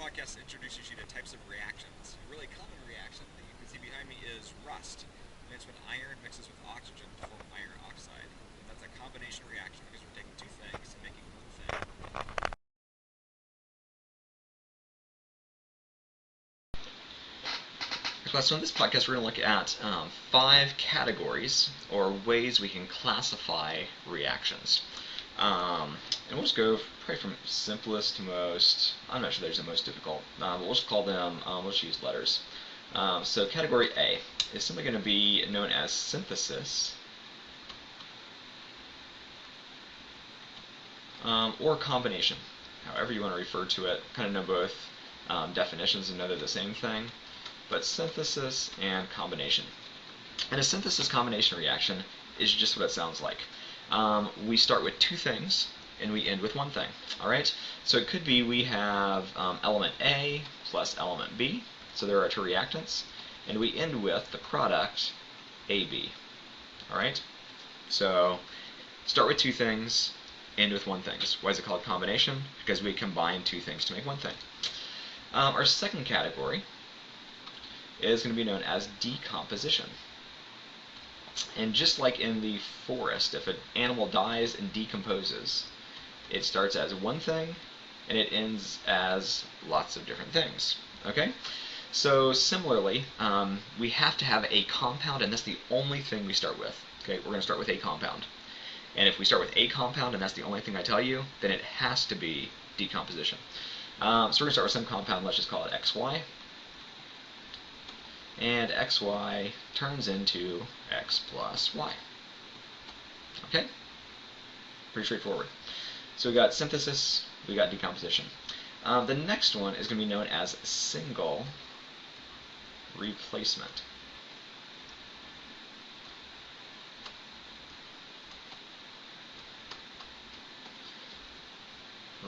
podcast introduces you to types of reactions. A really common reaction that you can see behind me is rust. And it's when iron mixes with oxygen to form iron oxide. And that's a combination reaction because we're taking two things and making one thing. So in this podcast, we're going to look at 5 categories or ways we can classify reactions. And we'll just go probably from simplest to most. I'm not sure there's the most difficult, but we'll just call them, we'll just use letters. So category A is simply going to be known as synthesis or combination, however you want to refer to it. Kind of know both definitions and know they're the same thing, but synthesis and combination. And a synthesis combination reaction is just what it sounds like. We start with two things and we end with one thing. Alright? So it could be we have element A plus element B, so there are two reactants, and we end with the product AB. Alright? So start with two things, end with one thing. Why is it called combination? Because we combine two things to make one thing. Our second category is going to be known as decomposition. And just like in the forest, if an animal dies and decomposes, it starts as one thing and it ends as lots of different things. Okay? So similarly, we have to have a compound, and that's the only thing we start with. Okay? We're going to start with a compound. And if we start with a compound and that's the only thing I tell you, then it has to be decomposition. So we're going to start with some compound. Let's just call it XY. And xy turns into x plus y. Okay? Pretty straightforward. So we got synthesis, we got decomposition. The next one is going to be known as single replacement.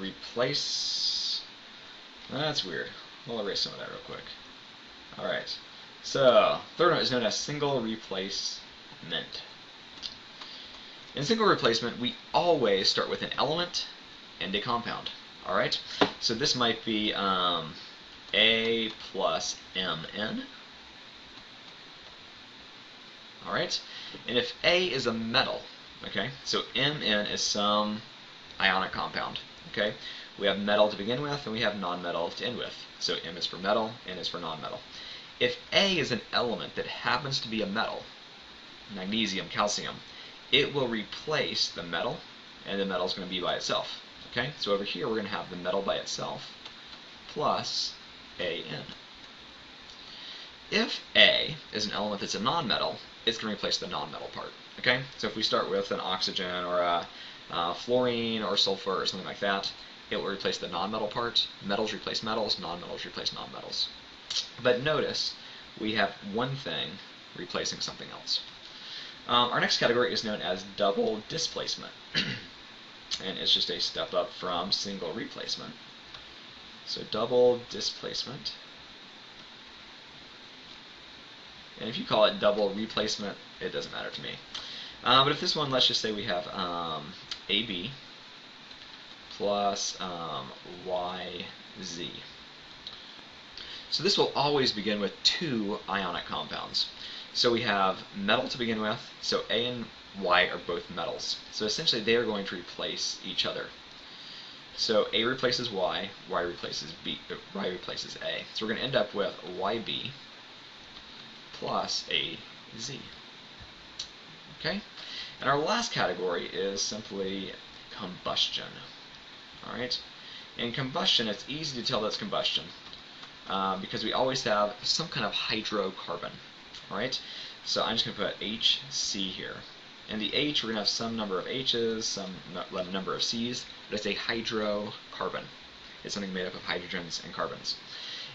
Replace. That's weird. We'll erase some of that real quick. Alright. So, third one is known as single replacement. In single replacement, we always start with an element and a compound. Alright? So this might be A plus Mn. Alright? And if A is a metal, okay, so Mn is some ionic compound. Okay? We have metal to begin with, and we have non-metal to end with. So M is for metal, N is for non-metal. If A is an element that happens to be a metal, magnesium, calcium, it will replace the metal, and the metal is going to be by itself. Okay? So over here we're going to have the metal by itself plus An. If A is an element that's a non-metal, it's going to replace the non-metal part. Okay? So if we start with an oxygen or a fluorine or sulfur or something like that, it will replace the non-metal part. Metals replace metals, non-metals replace non-metals. But notice, we have one thing replacing something else. Our next category is known as double displacement. And it's just a step up from single replacement. So double displacement. And if you call it double replacement, it doesn't matter to me. But if this one, let's just say we have AB plus YZ. So this will always begin with two ionic compounds. So we have metal to begin with, so A and Y are both metals. So essentially they are going to replace each other. So A replaces Y, Y replaces A. So we're going to end up with YB plus AZ. Okay? And our last category is simply combustion. Alright? In combustion, it's easy to tell that's combustion. Because we always have some kind of hydrocarbon. Alright? So I'm just going to put HC here. And the H, we're going to have some number of H's, some number of C's, but it's a hydrocarbon. It's something made up of hydrogens and carbons.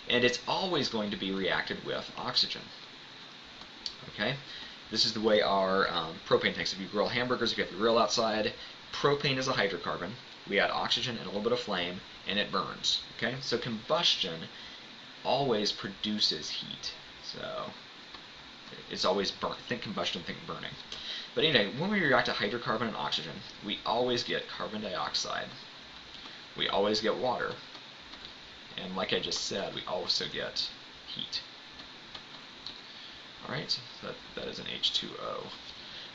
And it's always going to be reacted with oxygen. Okay? This is the way our propane tanks. If you grill hamburgers, if you have the grill outside, propane is a hydrocarbon. We add oxygen and a little bit of flame, and it burns. Okay? So combustion always produces heat. So it's always burn. Think combustion, think burning. But anyway, when we react to hydrocarbon and oxygen, we always get carbon dioxide. We always get water. And like I just said, we also get heat. Alright, so that is an H2O.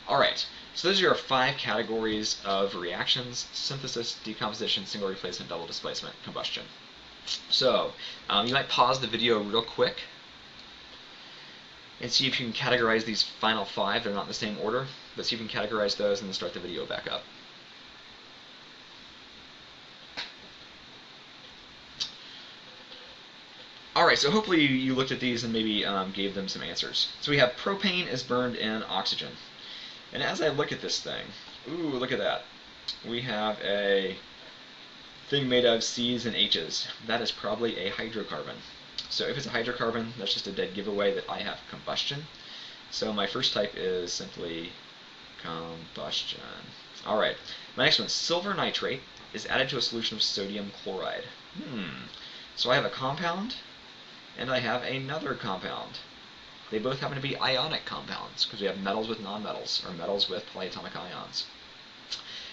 Alright, so those are your 5 categories of reactions: synthesis, decomposition, single replacement, double displacement, combustion. So, you might pause the video real quick and see if you can categorize these final 5. They're not in the same order, but see if you can categorize those and then start the video back up. Alright, so hopefully you looked at these and maybe gave them some answers. So we have propane is burned in oxygen. And as I look at this thing, ooh, look at that. We have a thing made of C's and H's. That is probably a hydrocarbon. So if it's a hydrocarbon, that's just a dead giveaway that I have combustion. So my first type is simply combustion. Alright, my next one, silver nitrate is added to a solution of sodium chloride. So I have a compound, and I have another compound. They both happen to be ionic compounds, because we have metals with nonmetals, or metals with polyatomic ions.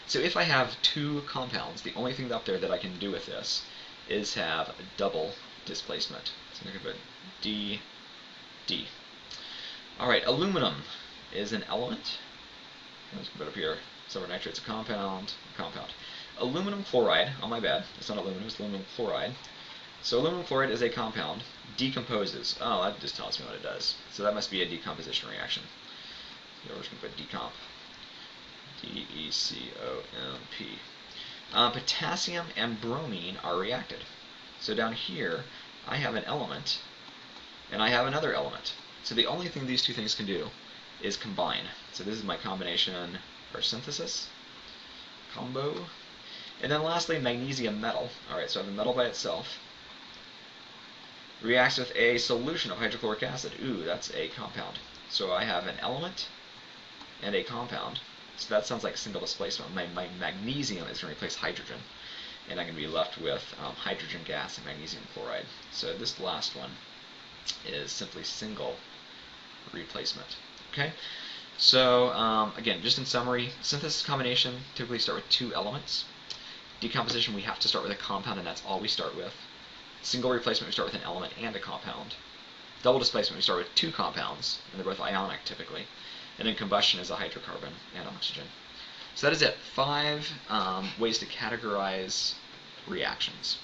So if I have 2 compounds, the only thing up there that I can do with this is have a double displacement. So I'm going to put D, D. Alright, aluminum is an element. Let's put it up here. Silver nitrate's a compound, compound. Aluminum chloride, oh my bad, it's not aluminum, it's aluminum chloride. So aluminum chloride is a compound, decomposes. Oh, that just tells me what it does. So that must be a decomposition reaction. So we're just going to put decomp. D-E-C-O-M-P. Potassium and bromine are reacted. So down here, I have an element, and I have another element. So the only thing these two things can do is combine. So this is my combination, or synthesis, combo. And then lastly, magnesium metal. Alright, so I have a metal by itself. Reacts with a solution of hydrochloric acid. Ooh, that's a compound. So I have an element and a compound. So that sounds like single displacement. My magnesium is going to replace hydrogen, and I'm going to be left with hydrogen gas and magnesium chloride. So this last one is simply single replacement. Okay. So again, just in summary, synthesis combination typically start with 2 elements. Decomposition, we have to start with a compound, and that's all we start with. Single replacement, we start with an element and a compound. Double displacement, we start with 2 compounds, and they're both ionic typically. And then combustion is a hydrocarbon and oxygen. So that is it. 5 ways to categorize reactions.